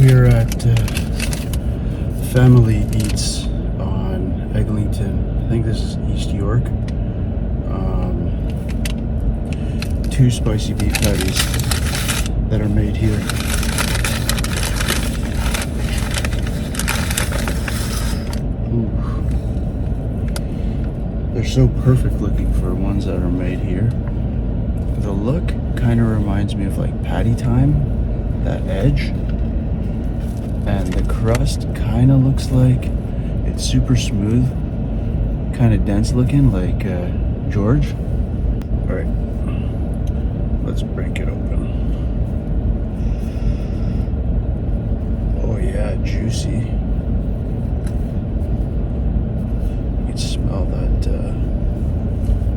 here at Phamilyeats on Eglinton. I think this is East York. 2 spicy beef patties that are made here. Ooh. They're so perfect looking for ones that are made here. The look kind of reminds me of like patty time, that edge. And the crust kind of looks like it's super smooth, kind of dense looking, like George. All right, let's break it open. Oh yeah, juicy. You can smell that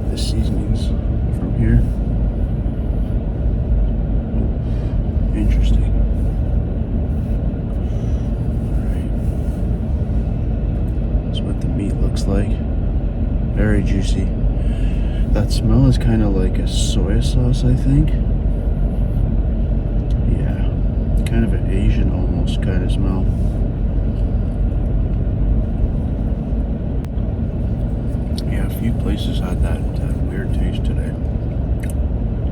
the seasonings from here. Interesting. What the meat looks like. Very juicy. That smell is kind of like a soy sauce, I think. Yeah, kind of an Asian almost kind of smell. Yeah, a few places had that weird taste today.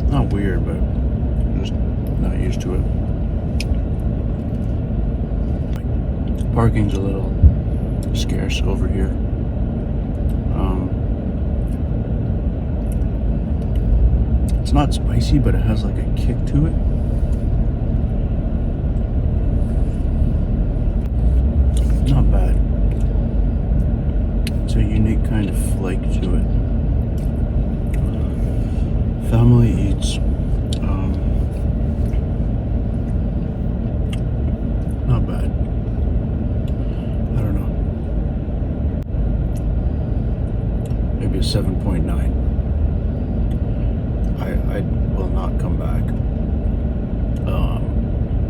Not weird, but just not used to it. Parking's a little scarce over here. It's not spicy, but it has like a kick to it. Not bad. It's a unique kind of flake to it. Phamilyeats. Not bad. I don't know. Maybe a 7.9. I will not come back.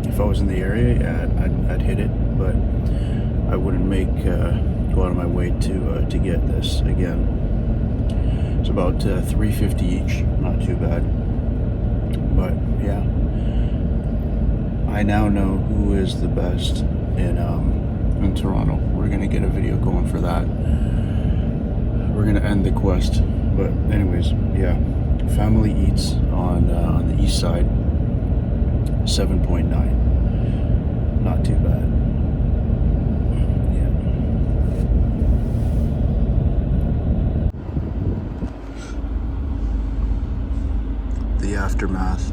If I was in the area, yeah, I'd hit it, but I wouldn't go out of my way to get this again. It's about $3.50 each, not too bad. But yeah, I now know who is the best in Toronto. We're gonna get a video going for that. We're gonna end the quest, but anyways, yeah, Phamilyeats on the east side. 7.9, not too bad. Yeah. The aftermath.